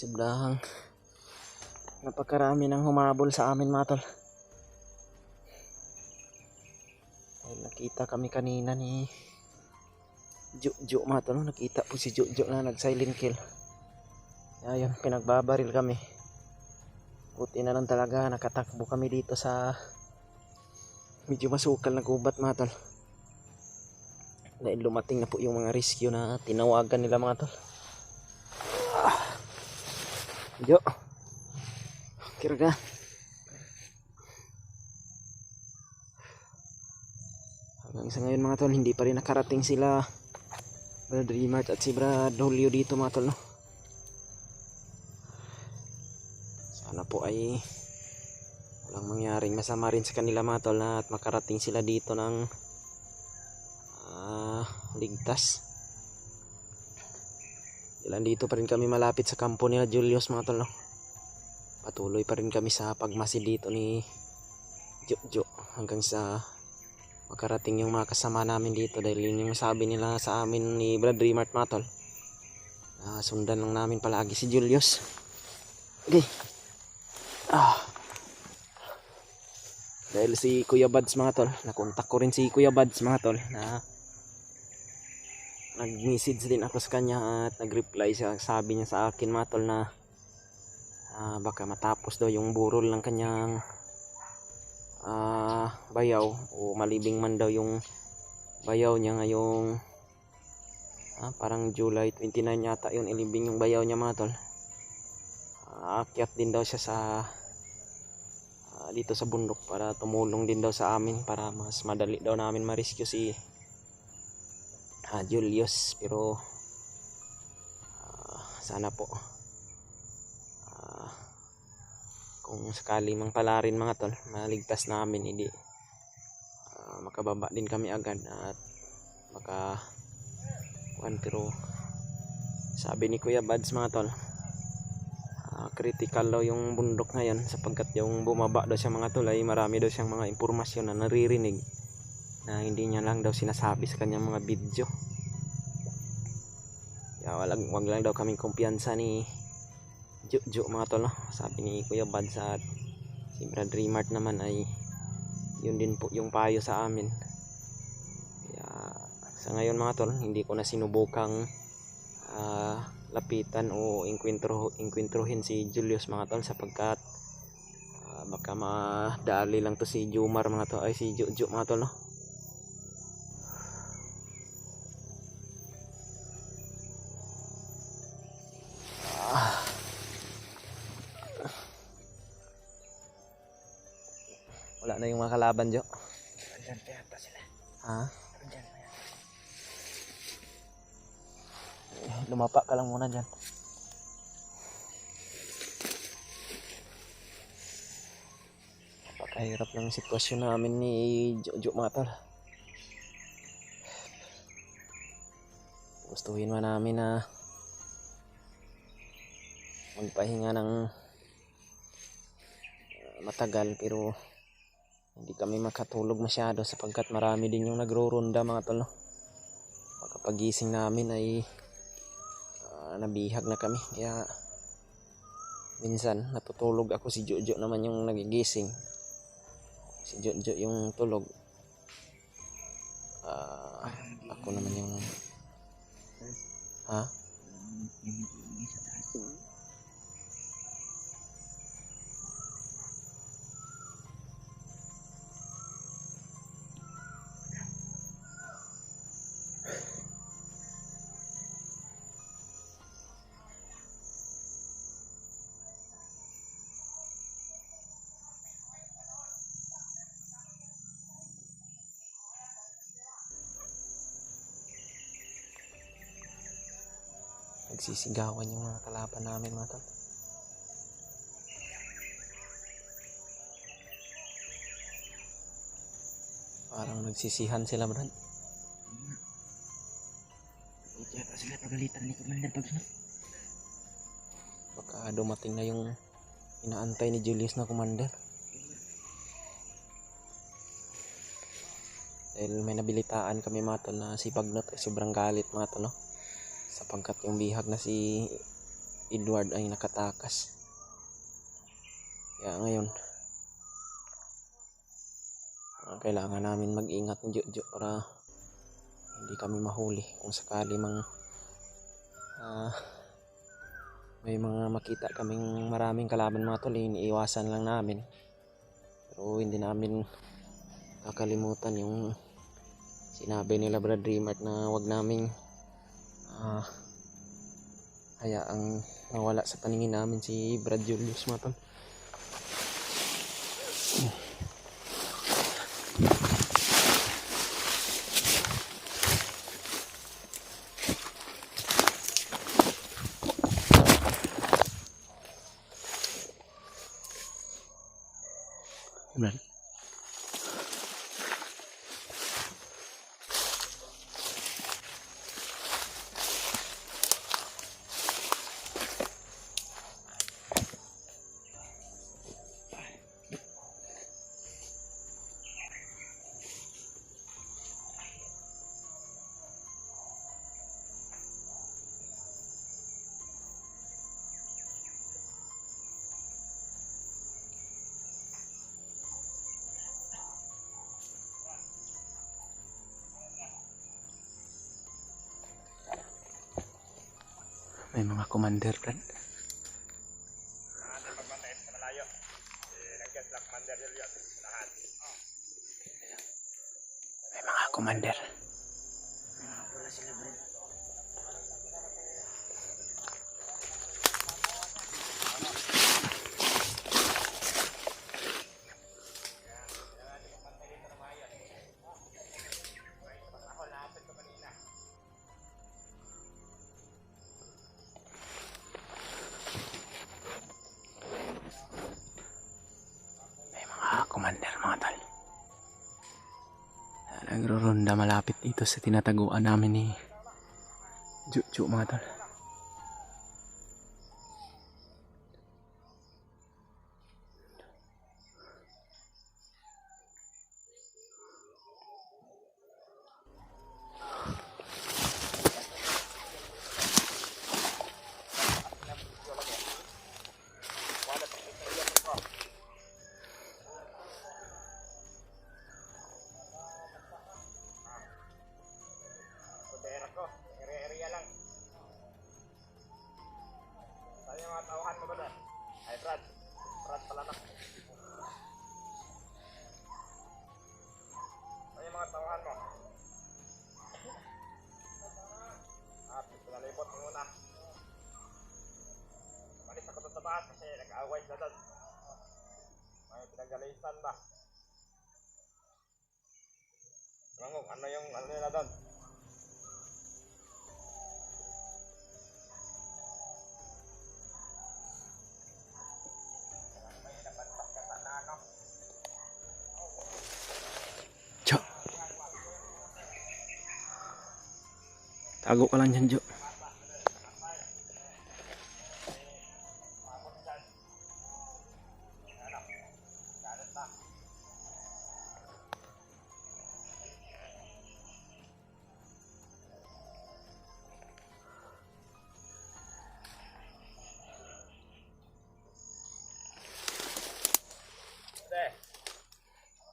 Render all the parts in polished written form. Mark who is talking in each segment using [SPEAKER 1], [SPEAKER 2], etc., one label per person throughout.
[SPEAKER 1] Sobrang napakarami ng humabol sa amin mga tol. Dahil nakita kami kanina ni Jujo mga tol. Nakita po si Jujo na nag silent kill. Ayun, pinagbabaril kami. Buti na lang talaga nakatakbo kami dito sa medyo masukal na gubat mga tol. Dahil lumating na po yung mga rescue na tinawagan nila mga tol. Jo, kira. Hanggang sa ngayon mga tol, hindi pa rin nakarating sila Brad Rimart at si Brad Julio dito mga tol, no? Sana po ay walang mangyaring masama rin sa kanila mga tol na at makarating sila dito ng ligtas. Ilan dito pa rin kami malapit sa kampo nila Julius mga tol, no? Patuloy pa rin kami sa pagmasid dito ni Jojo hanggang sa makarating yung mga kasama namin dito, dahil yun yung sabi nila sa amin ni Brad Rimart mga tol. Sundan lang namin palagi si Julius. Okay. Dahil si Kuya Bads mga tol, nakontak ko rin si Kuya Bads mga tol, na nag-message din ako sa kanya at nag-reply siya. Sabi niya sa akin mga tol na baka matapos daw yung burol ng kanyang bayaw, o malibing man daw yung bayaw niya ngayong parang July 29 yata yun, ilibing yung bayaw niya mga tol. Aakyat din daw siya sa dito sa bundok para tumulong din daw sa amin para mas madali daw namin ma-rescue si Julius. Pero sana po kung sakali mang pala rin mga tol maligtas namin, hindi makababa din kami agad at pero sabi ni Kuya Bads mga tol, critical daw yung bundok ngayon sapagkat yung bumaba daw siya mga tol ay marami daw siyang mga impormasyon na naririnig na hindi niya lang daw sinasabi sa kanyang mga video. Kaya wag lang daw kaming kumpiyansa ni Jojo mga tol, no? Sabi ni Kuya Bads at si Brad Rimart naman ay yun din po yung payo sa amin. Kaya sa ngayon mga tol, hindi ko na sinubukang lapitan o inkwentruhin si Julius mga tol sapagkat baka madali lang to si Jumar mga tol, ay si Jojo mga tol, no? Wala na yung mga kalaban, Jo.
[SPEAKER 2] Andyan pa yata sila. Andyan pa yata.
[SPEAKER 1] Lumapa ka lang muna dyan. Napakahirap ng sitwasyon namin ni Jojo mga tol. Gustuhin man namin na magpahinga ng matagal, pero hindi kami makatulog masyado sapagkat marami din yung nagro-ronda mga tol, no? Pagkapagising namin ay nabihag na kami, kaya minsan natutulog ako, si Jojo naman yung nagigising. Si Jojo yung tulog, ako naman yung nagsisigawan yung mga kalaban namin mga tol. Parang nagsisihan sila, Brad.
[SPEAKER 2] Yata sila pagalitan ni Commander Pagsunod.
[SPEAKER 1] Baka dumating na yung inaantay ni Julius na commander. Dahil may nabilitaan kami mga tol na si Bagnot ay sobrang galit mga tol, no? Sapagkat yung bihag na si Edward ay nakatakas. Kaya ngayon, kailangan namin mag-ingat ng Jojo para hindi kami mahuli kung sakali may mga makita kaming maraming kalaban mga tol, iniiwasan lang namin. Pero hindi namin kakalimutan yung sinabi nila Brad Dreamer na wag naming hayaang mawala sa paningin namin si Brad Julius mga tol. Brad. May mga commander, Brad. May mga commander.
[SPEAKER 2] Wala sila, Brad.
[SPEAKER 1] Commander mga tol. Nagro-ronda malapit dito sa tinataguan namin ni Jojo mga tol.
[SPEAKER 3] Kasi nag-away sila doon. May pinagalitan ba? Mangong, ano nila doon?
[SPEAKER 1] Jo. Tago ka lang dyan, Jo.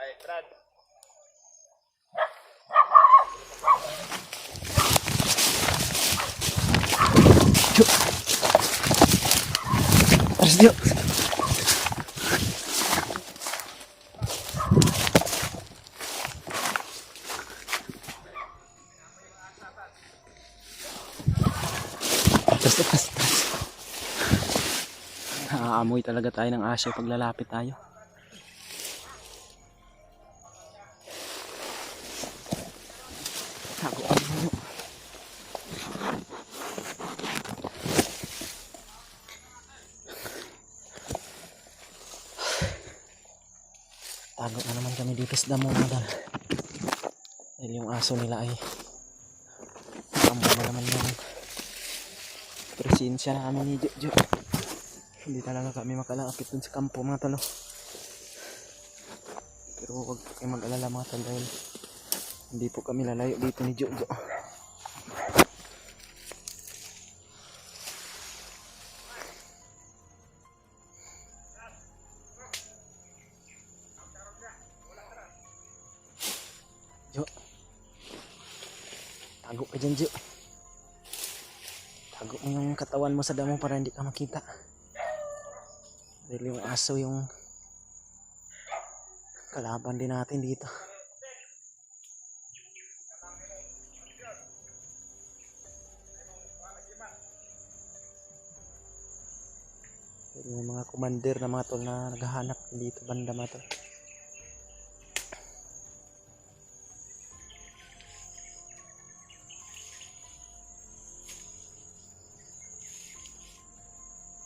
[SPEAKER 3] Ay, Brad.
[SPEAKER 1] Jo. Aras Jo. Atas. Naaamoy talaga tayo ng asyo pag lalapit tayo. Tago ka mo. Tago na naman kami dito sa damo mga dahil yung aso nila ay kampo na naman yung presensya namin ni Jojo. Hindi talaga kami makalapit dun sa kampo mga talo. Pero huwag kayo mag-alala mga talo dahil hindi po kami lalayo dito ni Jojo. Tago ka dyan, Jo. Tago mo yung katawan mo sa damo para hindi ka makita. Dahil yung aso yung kalaban din natin dito. Yung mga commander na mga tol na naghahanap dito banda mga tol.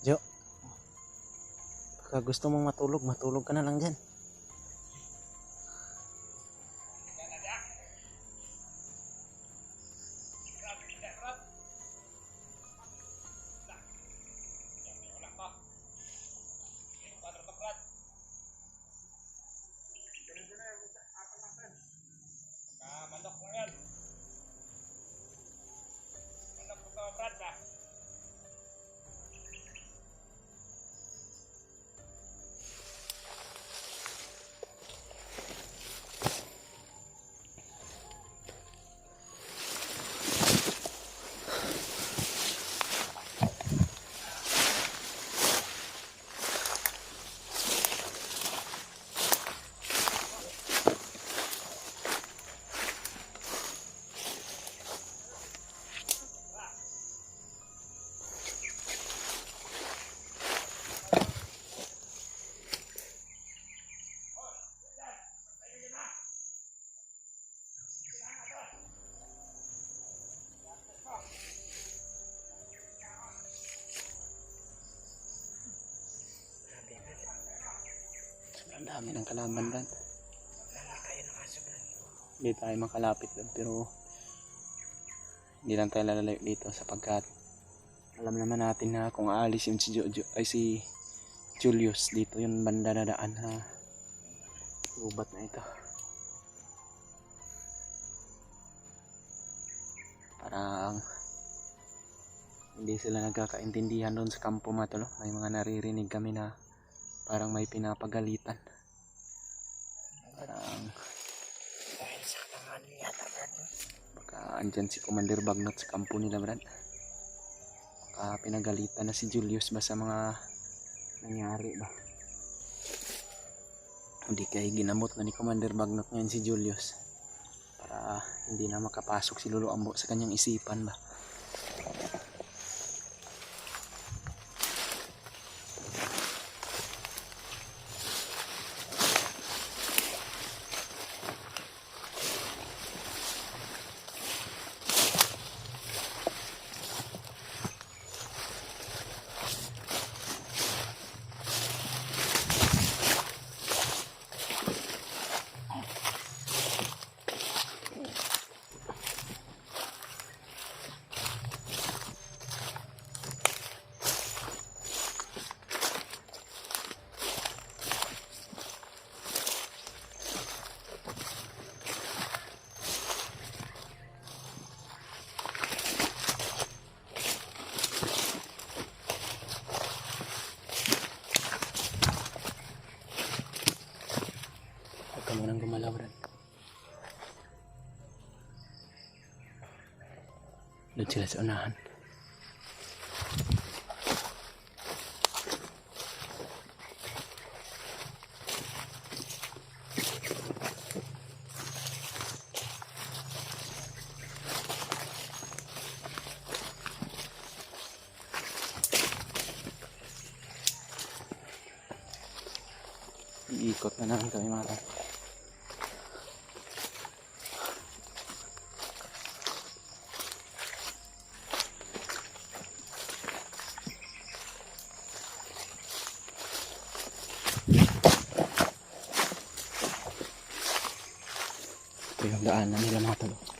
[SPEAKER 1] Jo, pagka gusto mong matulog, matulog ka na lang dyan.
[SPEAKER 3] Mandok mo yan. Mandok mo ka, Brad, ba?
[SPEAKER 1] Ang dami ng kalaban Brad.
[SPEAKER 2] Wala kayo ng aso, Brad.
[SPEAKER 1] Hindi tayo makalapit Brad, pero hindi lang tayo lalayo dito sapagkat alam naman natin na kung aalis yung si Jojo ay si Julius dito yung banda na daan na lubat na ito. Parang hindi sila nagkakaintindihan doon sa kampo matolo. May mga naririnig kami na parang may pinapagalitan. Parang
[SPEAKER 2] Dahil sa tangan yata, Brad.
[SPEAKER 1] baka andyan si Commander Bagnot sa kampo nila Brad. Baka pinagalitan na si Julius ba sa mga nangyari ba. Hindi kaya ginamot na ni Commander Bagnot ngayon si Julius para hindi na makapasok si Lolo Ambo sa kanyang isipan ba. Huwag ka munang gumalaw Brad. Doon sila sa unahan. Iikot na naman kami mga tao. Ito yung daanan nila mga tao.